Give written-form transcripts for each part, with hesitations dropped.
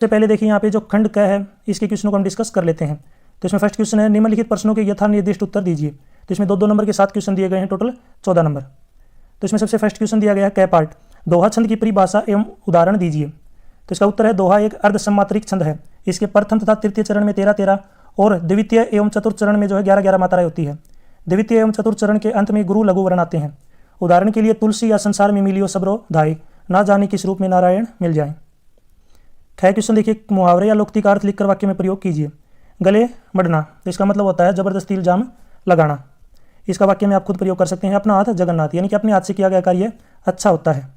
सबसे पहले देखिए यहाँ पे जो खंड क है इसके क्वेश्चनों को हम डिस्कस कर लेते हैं। तो इसमें फर्स्ट क्वेश्चन है निम्नलिखित प्रश्नों के यथा निर्दिष्ट उत्तर दीजिए। तो इसमें 2-2 नंबर के 7 क्वेश्चन दिए गए हैं, टोटल 14 नंबर। तो इसमें सबसे फर्स्ट क्वेश्चन दिया गया है क पार्ट, दोहा छंद की परिभाषा एवं उदाहरण दीजिए। तो इसका उत्तर है दोहा एक अर्ध सम्मात्रिक छंद है। इसके प्रथम तथा तृतीय चरण में 13-13 और द्वितीय एवं चतुर्थ चरण में जो है 11-11 मात्राएं होती है। द्वितीय एवं चतुर्थ चरण के अंत में गुरु लघु वर्ण आते हैं। उदाहरण के लिए तुलसी या संसार में मिलियो सबरो धाय, ना जाने किस रूप में नारायण मिल जाए। ख क्वेश्चन देखिए, मुहावरे या लोक्ति का अर्थ लिखकर वाक्य में प्रयोग कीजिए। गले मढ़ना, तो इसका मतलब होता है जबरदस्ती इल्जाम लगाना। इसका वाक्य में आप खुद प्रयोग कर सकते हैं। अपना हाथ जगन्नाथ, यानी कि अपने हाथ से किया गया कार्य अच्छा होता है।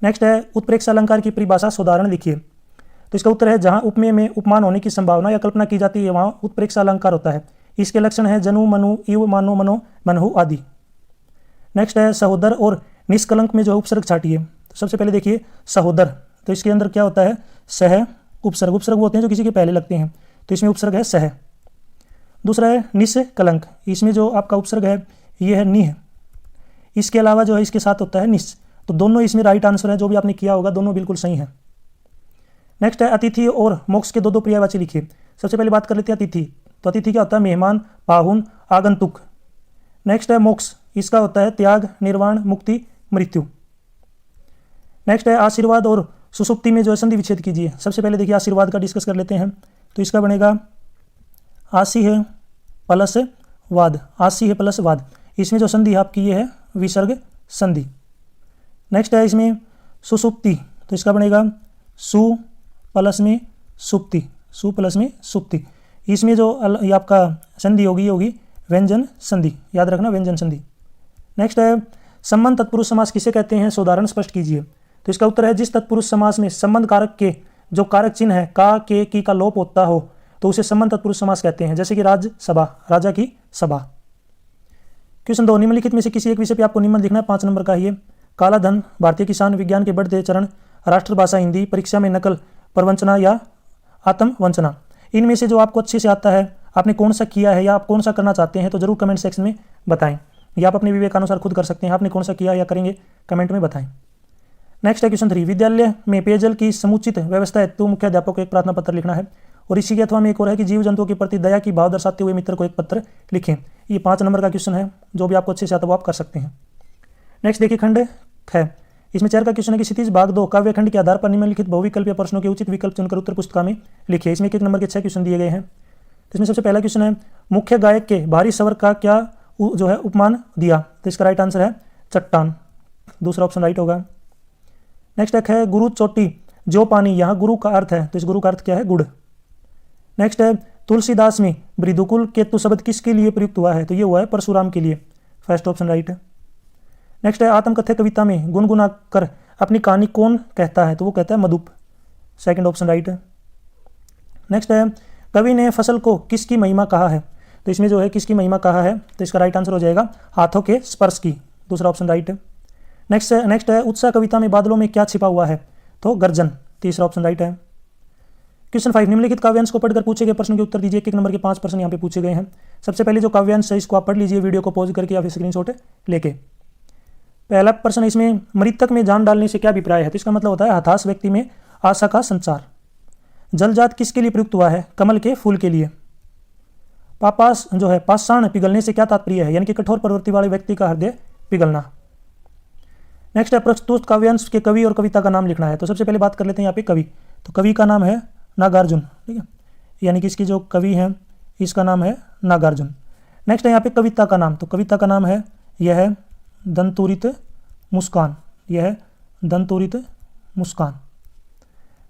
नेक्स्ट है उत्प्रेक्ष अलंकार की परिभाषा सोदाहरण लिखिए। तो इसका उत्तर है जहां उपमेय में उपमान होने की संभावना या कल्पना की जाती है वहां उत्प्रेक्ष अलंकार होता है। इसके लक्षण है जनु मनु इव मानो मनो मनहु आदि। नेक्स्ट है सहोदर और निष्कलंक में जो उपसर्ग छाटिए। तो सबसे पहले देखिए सहोदर, तो इसके अंदर क्या होता है सह उपसर्ग। उपसर्ग वो होते हैं जो किसी के पहले लगते हैं, तो इसमें उपसर्ग है सह। दूसरा है निष्कलंक, इसमें जो आपका उपसर्ग है ये है निह। इसके अलावा जो है इसके साथ होता है निस। तो दोनों इसमें राइट आंसर है, जो भी आपने किया होगा दोनों बिल्कुल सही है। नेक्स्ट है अतिथि और मोक्ष के 2-2 पर्यायवाची लिखिए। सबसे पहले बात कर लेते हैं अतिथि। तो अतिथि क्या होता है मेहमान, पाहुन, आगंतुक। नेक्स्ट है मोक्ष, इसका होता है त्याग, निर्वाण, मुक्ति, मृत्यु। नेक्स्ट है आशीर्वाद और सुसुप्ति में जो है संधि विच्छेद कीजिए। सबसे पहले देखिए आशीर्वाद का डिस्कस कर लेते हैं। तो इसका बनेगा आशी है प्लस वाद, आशी है प्लस वाद। इसमें जो संधि आपकी ये है विसर्ग संधि। नेक्स्ट है इसमें सुसुप्ति, तो इसका बनेगा सु प्लस में सुप्ति, सु प्लस में सुप्ति। इसमें जो ये आपका संधि होगी ये होगी व्यंजन संधि, याद रखना व्यंजन संधि। नेक्स्ट है संबंध तत्पुरुष समास किसे कहते हैं, सोदाहरण स्पष्ट कीजिए। तो इसका उत्तर है जिस तत्पुरुष समास में संबंध कारक के जो कारक चिन्ह है का, के, की का लोप होता हो तो उसे संबंध तत्पुरुष समास कहते हैं। जैसे कि राज्यसभा, राजा की सभा। क्वेश्चन 2, निम्नलिखित में से किसी एक विषय पे आपको निम्न लिखना है, 5 नंबर का है। काला धन, भारतीय किसान, विज्ञान के बढ़ते चरण, राष्ट्रभाषा हिंदी, परीक्षा में नकल, प्रवंचना या आत्मवंचना। इनमें से जो आपको अच्छे से आता है, आपने कौन सा किया है या आप कौन सा करना चाहते हैं तो जरूर कमेंट सेक्शन में बताएं, या आप अपने विवेक अनुसार खुद कर सकते हैं। आपने कौन सा किया या करेंगे कमेंट में बताएं। नेक्स्ट है क्वेश्चन 3, विद्यालय में पेयजल की समुचित व्यवस्था हेतु मुख्याध्यापक को एक प्रार्थना पत्र लिखना है। और इसी के अथवा में एक और है कि जीव जंतुओं के प्रति दया की भाव दर्शाते हुए मित्र को एक पत्र लिखें। ये 5 नंबर का क्वेश्चन है, जो भी आपको अच्छे से आता है वो आप कर सकते हैं। नेक्स्ट देखिए खंड है, इसमें 4 का क्वेश्चन है कि क्षितिज भाग 2 काव्य खंड के आधार पर निम्नलिखित बहुविकल्पीय प्रश्नों के उचित विकल्प चुनकर उत्तर पुस्तिका में लिखिए। इसमें 1 नंबर के 6 क्वेश्चन दिए गए हैं। तो इसमें सबसे पहला क्वेश्चन है मुख्य गायक के भारी स्वर का क्या जो है उपमान दिया। तो इसका राइट आंसर है चट्टान, दूसरा ऑप्शन राइट होगा। नेक्स्ट एक है गुरु चोटी जो पानी, यहाँ गुरु का अर्थ है तो इस गुरु का अर्थ क्या है गुड़। नेक्स्ट है तुलसीदास में मृदुकुल केतु शब्द किसके लिए प्रयुक्त हुआ है, तो ये हुआ है परशुराम के लिए, फर्स्ट ऑप्शन राइट है। नेक्स्ट है आत्मकथ्य कविता में गुनगुना कर अपनी कहानी कौन कहता है, तो वो कहता है मधुप, सेकंड ऑप्शन राइट है। नेक्स्ट है कवि ने फसल को किसकी महिमा कहा है, तो इसमें जो है किसकी महिमा कहा है तो इसका राइट आंसर हो जाएगा हाथों के स्पर्श की, दूसरा ऑप्शन राइट है। नेक्स्ट है उत्साह कविता में बादलों में क्या छिपा हुआ है, तो गर्जन, तीसरा ऑप्शन राइट है। क्वेश्चन 5, निम्नलिखित काव्यांश को पढ़कर पूछे गए प्रश्न के उत्तर दीजिए। 1 नंबर के 5 प्रश्न यहाँ पे पूछे गए हैं। सबसे पहले जो काव्यांश है इसको आप पढ़ लीजिए वीडियो को पॉज करके या फिर स्क्रीनशॉट लेके। पहला प्रश्न इसमें मृतक में जान डालने से क्या अभिप्राय है, तो इसका मतलब होता है हताश व्यक्ति में आशा का संचार। जलजात किसके लिए प्रयुक्त हुआ है, कमल के फूल के लिए। पापास जो है पाषाण पिघलने से क्या तात्पर्य है, यानी कि कठोर प्रवृत्ति वाले व्यक्ति का हृदय पिघलना। नेक्स्ट है प्रस्तुत काव्यांश के कवि और कविता का नाम लिखना है। तो सबसे पहले बात कर लेते हैं यहाँ पे कवि, तो कवि का नाम है नागार्जुन, ठीक है, यानी कि इसकी जो कवि है इसका नाम है नागार्जुन। नेक्स्ट है यहाँ पे कविता का नाम, तो कविता का नाम है यह है दंतुरित मुस्कान, यह है दंतुरित मुस्कान।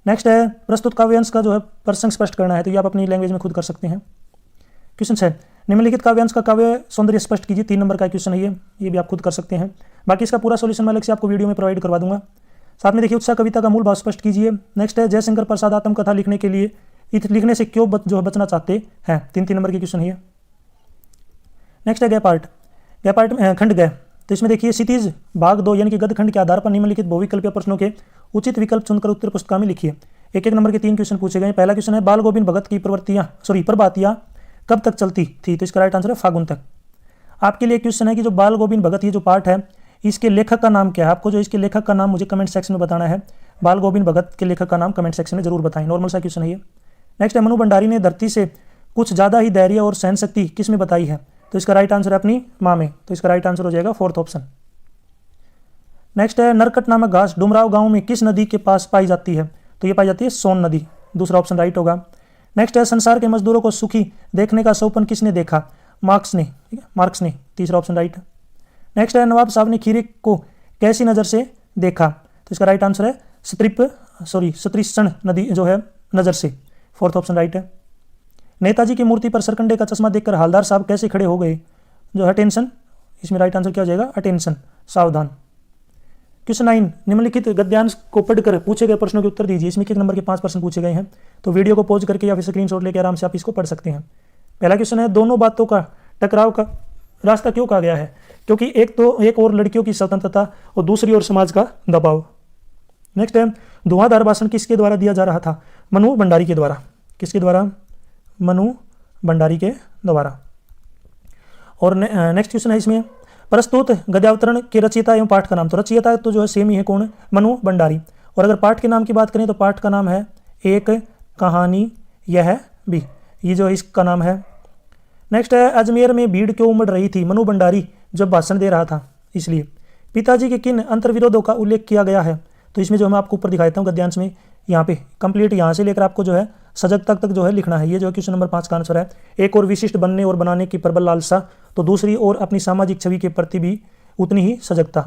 नेक्स्ट है प्रस्तुत काव्यांश का जो है प्रसंग स्पष्ट करना है, तो ये आप अपनी लैंग्वेज में खुद कर सकते हैं। क्वेश्चन 6, निम्नलिखित काव्यांश का काव्य सौंदर्य स्पष्ट कीजिए। 3 नंबर का क्वेश्चन है ये भी आप खुद कर सकते हैं। बाकी इसका पूरा सॉल्यूशन मैं अलग से आपको वीडियो में प्रोवाइड करवा दूंगा। साथ में देखिए उत्साह कविता का मूल भाव स्पष्ट कीजिए। नेक्स्ट है जयशंकर प्रसाद आत्मकथा लिखने के लिए लिखने से क्यों जो है बचना चाहते हैं। 3 नंबर के क्वेश्चन है ये। नेक्स्ट है गय पार्ट में खंड गय, तो इसमें देखिए क्षितिज भाग 2 यानी कि गद खंड के आधार पर निम्नलिखित बहुविकल्पीय प्रश्नों के उचित विकल्प चुनकर उत्तर पुस्तिका में लिखिए। 1 नंबर के 3 क्वेश्चन पूछे गए। पहला क्वेश्चन है बाल गोविंद भगत की प्रभातियां कब तक चलती थी, तो इसका राइट आंसर है फागुन तक। आपके लिए क्वेश्चन है कि जो बाल गोविंद भगत ये जो पार्ट है इसके लेखक का नाम क्या है। आपको जो इसके लेखक का नाम मुझे कमेंट सेक्शन में बताना है। बाल गोविंद भगत के लेखक का नाम कमेंट सेक्शन में जरूर बताएं। नॉर्मल सा क्वेश्चन है ये। नेक्स्ट है, मनु भंडारी ने धरती से कुछ ज़्यादा ही धैर्य और सहन शक्ति किस में बताई है? तो इसका राइट आंसर है अपनी माँ में। तो इसका राइट आंसर हो जाएगा फोर्थ ऑप्शन। नेक्स्ट है, नरकट नामक घास डुमराव गांव में किस नदी के पास पाई जाती है? तो ये पाई जाती है सोन नदी। दूसरा ऑप्शन राइट होगा। नेक्स्ट है, संसार के मजदूरों को सुखी देखने का सपना किसने देखा? मार्क्स ने। ठीक है, मार्क्स ने। तीसरा ऑप्शन राइट है। नेक्स्ट है, नवाब साहब ने खीरे को कैसी नज़र से देखा? तो इसका राइट आंसर है सतृष्ण नदी जो है नज़र से। फोर्थ ऑप्शन राइट है। नेताजी की मूर्ति पर सरकंडे का चश्मा देखकर हवलदार साहब कैसे खड़े हो गए? जो है अटेंशन। इसमें राइट आंसर क्या हो जाएगा? अटेंशन, सावधान। क्वेश्चन 9, निम्नलिखित गद्यांश को पढ़कर पूछे गए प्रश्नों के उत्तर दीजिए। इसमें कितने नंबर के 5 प्रश्न पूछे गए हैं, तो वीडियो को पॉज करके या फिर स्क्रीनशॉट लेकर आराम से आप इसको पढ़ सकते हैं। पहला क्वेश्चन है, दोनों बातों का टकराव का रास्ता क्यों कहा गया है? क्योंकि एक और लड़कियों की स्वतंत्रता और दूसरी ओर समाज का दबाव। नेक्स्ट है, धुआंधार भाषण किसके द्वारा दिया जा रहा था? मनु भंडारी के द्वारा। किसके द्वारा? मनु भंडारी के द्वारा। और नेक्स्ट क्वेश्चन है इसमें, प्रस्तुत गद्यावतरण के रचयिता एवं पाठ का नाम। तो रचयिता तो जो है सेम ही है, कौन? मनु भंडारी। और अगर पाठ के नाम की बात करें तो पाठ का नाम है एक कहानी यह भी, ये जो इसका नाम है। नेक्स्ट है, अजमेर में भीड़ क्यों उमड़ रही थी? मनु भंडारी जब भाषण दे रहा था इसलिए। पिताजी के किन अंतर्विरोधों का उल्लेख किया गया है? तो इसमें जो मैं आपको ऊपर दिखा देता हूँ गद्यांश में, यहाँ पे कंप्लीट यहाँ से लेकर आपको जो है सजग तक जो है लिखना है। ये जो है क्वेश्चन नंबर 5 का आंसर है। एक और विशिष्ट बनने और बनाने की प्रबल लालसा, तो दूसरी ओर अपनी सामाजिक छवि के प्रति भी उतनी ही सजगता।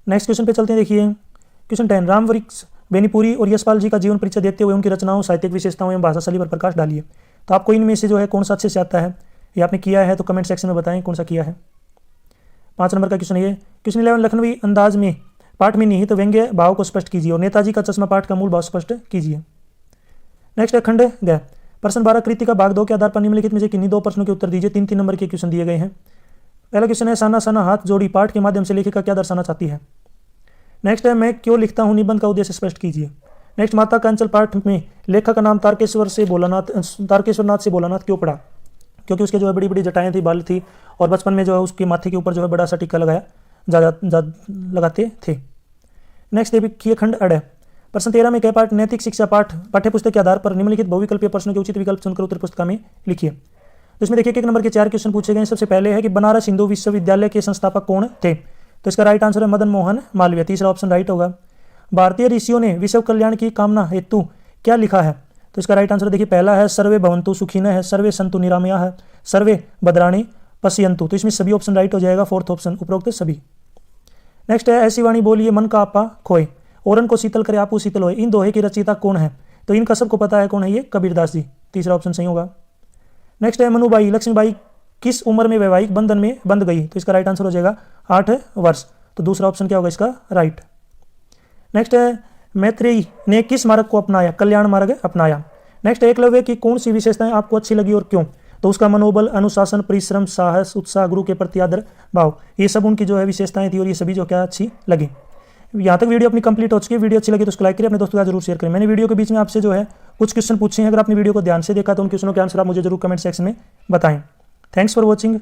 नेक्स्ट क्वेश्चन पे चलते हैं। देखिए क्वेश्चन 10, रामवृक्ष बेनीपुरी और यशपाल जी का जीवन परिचय देते हुए उनकी रचनाओं, साहित्यिक विशेषताओं एवं भाषा शैली पर प्रकाश डालिए। तो आपको इनमें से जो है कौन सा अच्छे से आता है, ये आपने किया है तो कमेंट सेक्शन में बताएं कौन सा किया है। 5 नंबर का क्वेश्चन है ये। क्वेश्चन 11, लखनवी अंदाज में पाठ में निहित व्यंग्य भाव को स्पष्ट कीजिए और नेताजी का चश्मा पाठ का मूल भाव स्पष्ट कीजिए। नेक्स्ट है, खंड ग, प्रश्न 12 कृति का भाग 2 के आधार पर निम्नलिखित में से किन्हीं 2 प्रश्नों के उत्तर दीजिए। 3-3 नंबर के क्वेश्चन दिए गए हैं। पहला क्वेश्चन है, साना साना हाथ जोड़ी पाठ के माध्यम से लेखिका क्या दर्शाना चाहती है? नेक्स्ट है, मैं क्यों लिखता हूँ निबंध का उद्देश्य स्पष्ट कीजिए। नेक्स्ट, माता का अंचल पाठ में लेखक का नाम तारकेश्वर नाथ से भोलानाथ क्यों पड़ा? क्योंकि उसके जो है बड़ी बड़ी जटाएं थी, बाल थी, और बचपन में जो है उसके माथे के ऊपर जो है बड़ा सा टीका लगाते थे। नेक्स्ट देखिए, खंड अड़, प्रश्न 13 में कह पाठ नैतिक शिक्षा पाठ पाठ्यपुस्तक के आधार पर निम्नलिखित बहुविकल्पीय प्रश्नों के उचित विकल्प चुनकर उत्तर पुस्तिका में लिखिए। तो इसमें देखिए 1 नंबर के 4 क्वेश्चन पूछे गए। सबसे पहले है कि बनारस हिंदू विश्वविद्यालय के संस्थापक कौन थे? तो इसका राइट आंसर है मदन मोहन मालवीय। तीसरा ऑप्शन राइट होगा। भारतीय ऋषियों ने विश्व कल्याण की कामना हेतु क्या लिखा है? तो इसका राइट आंसर देखिए, पहला है सर्वे भवन्तु सुखिनः है, सर्वे सन्तु निरामयाः है, सर्वे भद्राणि पश्यन्तु। तो इसमें सभी ऑप्शन राइट हो जाएगा, फोर्थ ऑप्शन उपरोक्त सभी। नेक्स्ट है, ऐसी वाणी बोलिए मन का आपा खोए, औरन को शीतल करे आपू शीतल होए। इन दोहे की रचयिता कौन है? तो इनका सबको पता है कौन है, ये कबीरदास जी। तीसरा ऑप्शन सही होगा। नेक्स्ट है, मनुबाई लक्ष्मीबाई किस उम्र में वैवाहिक बंधन में बंध गई? तो इसका राइट आंसर हो जाएगा 8 वर्ष। तो दूसरा ऑप्शन क्या होगा इसका? राइट। नेक्स्ट है, मैत्रेयी ने किस मार्ग को अपनाया? कल्याण मार्ग अपनाया। नेक्स्ट, एकलव्य की कौन सी विशेषताएं आपको अच्छी लगी और क्यों? तो उसका मनोबल, अनुशासन, परिश्रम, साहस, उत्साह, गुरु के प्रति आदर भाव, ये सब उनकी जो है विशेषताएं थी और ये सभी जो क्या अच्छी लगी। यहाँ तक वीडियो अपनी कंप्लीट हो चुकी है। वीडियो अच्छी लगी तो उसको लाइक करिए, अपने दोस्तों के साथ जरूर शेयर करें। मैंने वीडियो के बीच में आपसे जो है कुछ क्वेश्चन पूछे हैं, अगर आपने वीडियो को ध्यान से देखा तो उन क्वेश्चनों के आंसर आप मुझे जरूर कमेंट सेक्शन में बताएं। Thanks for watching.